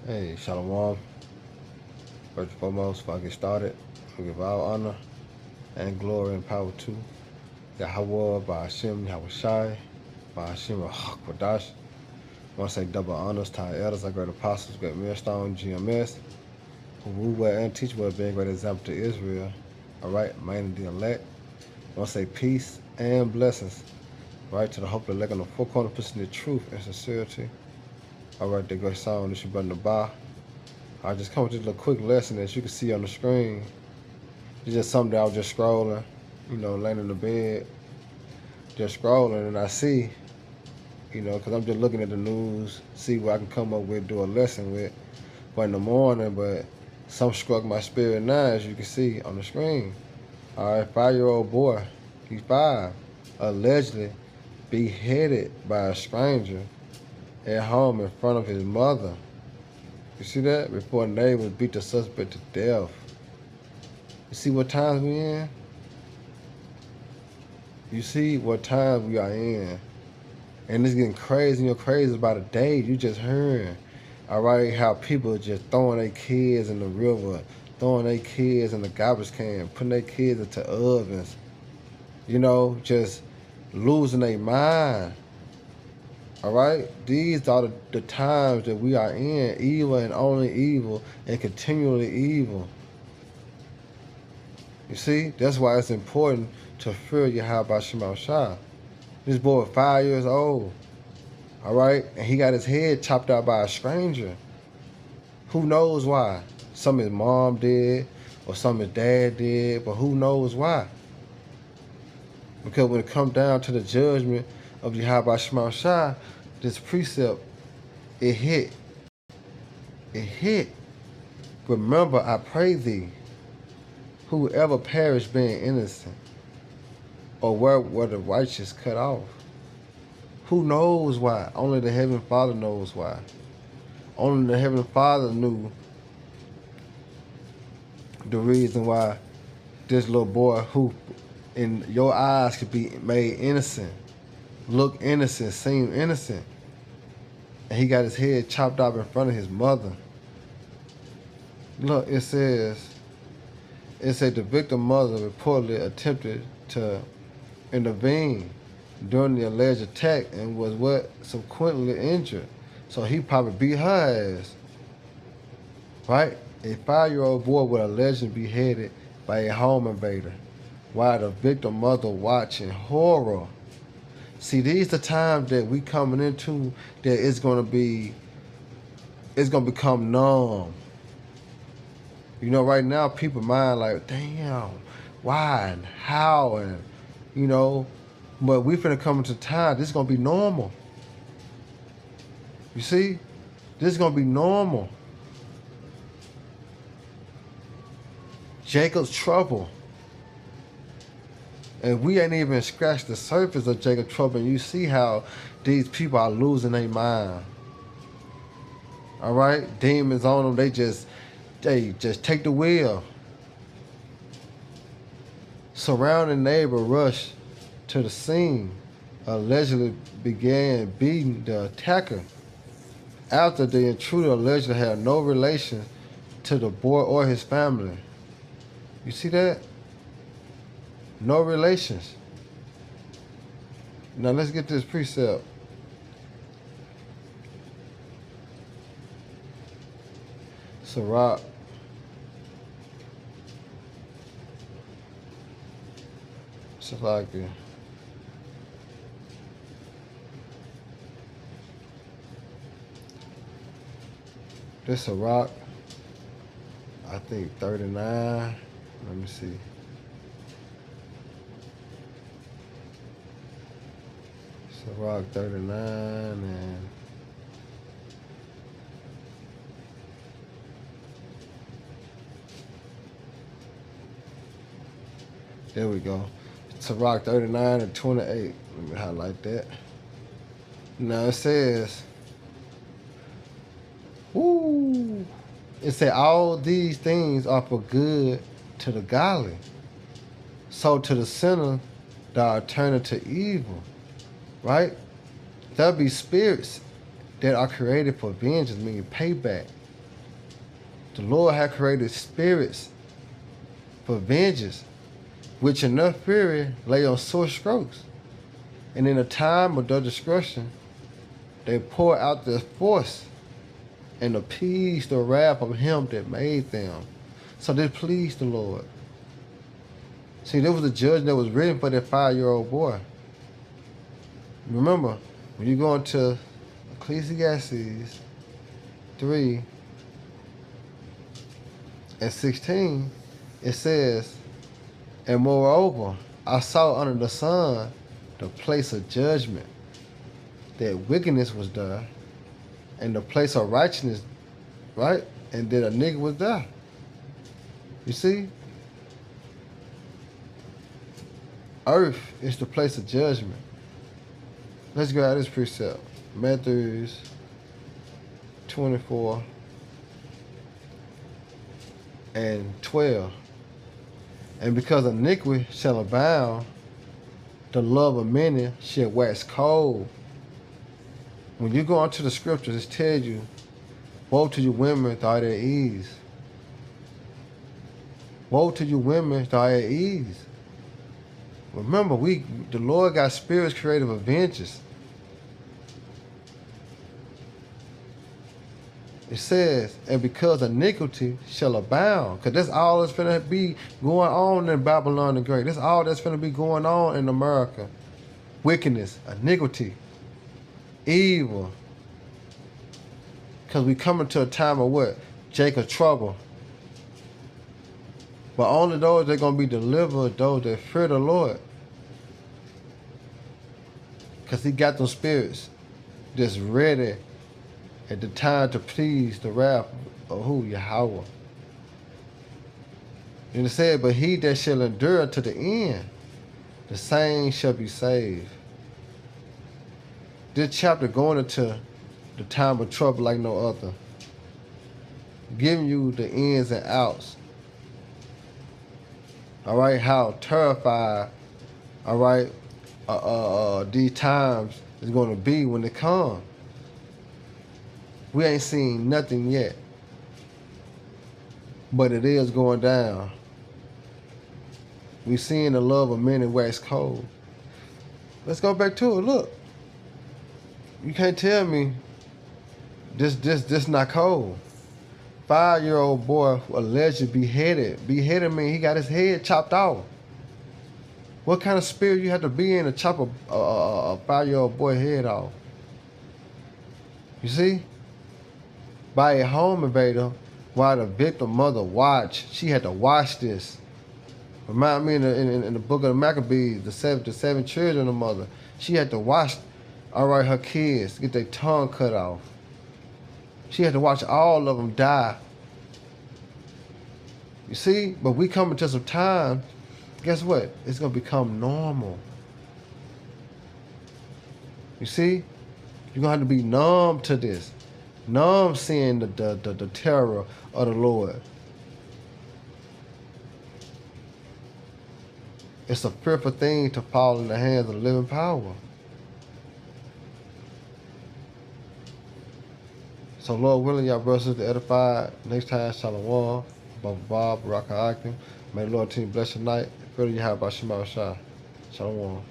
Hey, Shalom. First and foremost, before I get started, we give all honor and glory and power to Yahweh, by Hashem, Yahweh Shai, by Hashem, Kwadash. I want to say double honors to our elders, our great apostles, great millstone, GMS, who rule well and teach well, being a great example to Israel. All right, mainly the elect. I want to say peace and blessings, right, to the hope of the elect on the four corners, pushing the truth and sincerity. All right, the great song, this is Brother Ba. I just come with this little quick lesson that you can see on the screen. It's just something that I was just scrolling, laying in the bed, just scrolling, and I see, because I'm just looking at the news, see what I can come up with, do a lesson with, but in the morning, but something struck my spirit now, as you can see on the screen. All right, 5-year-old boy, he's 5, allegedly beheaded by a stranger at home in front of his mother. You see that? Before neighbors beat the suspect to death. You see what times we in? You see what times we are in. And it's getting crazy, and you're crazy about a day. You just heard, all right, how people are just throwing their kids in the river, throwing their kids in the garbage can, putting their kids into ovens, just losing their mind. All right? These are the times that we are in, evil and only evil and continually evil. You see? That's why it's important to fear Yahweh Shema Shah. This boy was 5 years old. All right? And he got his head chopped out by a stranger. Who knows why? Some his mom did or some his dad did, but who knows why? Because when it comes down to the judgment of Yahweh Shema Shah, this precept, it hit. It hit. Remember, I pray thee, whoever perish being innocent, or where the righteous cut off. Who knows why? Only the Heavenly Father knows why. Only the Heavenly Father knew the reason why this little boy, who in your eyes could be made innocent, look innocent, seem innocent, and he got his head chopped off in front of his mother. Look, it said the victim mother reportedly attempted to intervene during the alleged attack and was subsequently injured. So he probably beat her ass. Right? A 5-year-old boy was allegedly beheaded by a home invader while the victim mother watching horror. See, these the times that we coming into that it's gonna become numb. Right now people mind like, damn, why and how and but we finna come into time, this is gonna be normal. You see? This is gonna be normal. Jacob's trouble. And we ain't even scratched the surface of Jacob's trouble. And you see how these people are losing their mind. All right? Demons on them. They just take the wheel. Surrounding neighbor rushed to the scene, allegedly began beating the attacker after the intruder allegedly had no relation to the boy or his family. You see that? No relations. Now let's get this precept. Sirach. Salakia. This Sirach, I think 39. Let me see. Sirach 39 and there we go. Sirach 39 and 28. Let me highlight that. Now it says, woo, it said all these things are for good to the godly. So to the sinner, they are turned to evil. Right? There'll be spirits that are created for vengeance, meaning payback. The Lord had created spirits for vengeance, which in their fury lay on sore strokes. And in the time of their discretion, they pour out their force and appease the wrath of him that made them. So they pleased the Lord. See, there was a judgment that was written for that 5-year-old boy. Remember, when you go into Ecclesiastes 3:16, it says, and moreover, I saw under the sun the place of judgment, that wickedness was there, and the place of righteousness, right? And that a nigga was there. You see? Earth is the place of judgment. Let's go out this precept. Matthew 24:12. And because iniquity shall abound, the love of many shall wax cold. When you go into the scriptures, it tells you, woe to you women that are at ease. Woe to you women that are at ease. Remember, the Lord got spirits creative of vengeance. It says, and because iniquity shall abound, because that's all that's going to be going on in Babylon the Great. That's all that's going to be going on in America. Wickedness, iniquity, evil. Because we come into a time of what? Jacob's trouble. But only those that are going to be delivered, those that fear the Lord. Because he got those spirits that's ready at the time to please the wrath of who? Yahweh. And it said, but he that shall endure to the end, the same shall be saved. This chapter going into the time of trouble like no other. Giving you the ins and outs. All right, how terrified, all right, these times is going to be when they come. We ain't seen nothing yet, but it is going down. We seeing the love of many wax cold. Let's go back to it. Look, you can't tell me this not cold. 5-year-old boy allegedly beheaded. Beheaded means he got his head chopped off. What kind of spirit you have to be in to chop a 5-year-old boy head off? You see? By a home invader, while the victim mother watched. She had to watch this. Remind me in the book of the Maccabees, the seven children of the mother. She had to watch, all right, her kids get their tongue cut off. She had to watch all of them die. You see? But we come into some time, guess what? It's going to become normal. You see? You're going to have to be numb to this. Numb seeing the terror of the Lord. It's a fearful thing to fall in the hands of the living power. So Lord willing, y'all brothers and sisters edified. Next time, Shalom. Bob, Baraka Akim. May the Lord team bless your night. Further you have about Shema Shah. Shalom.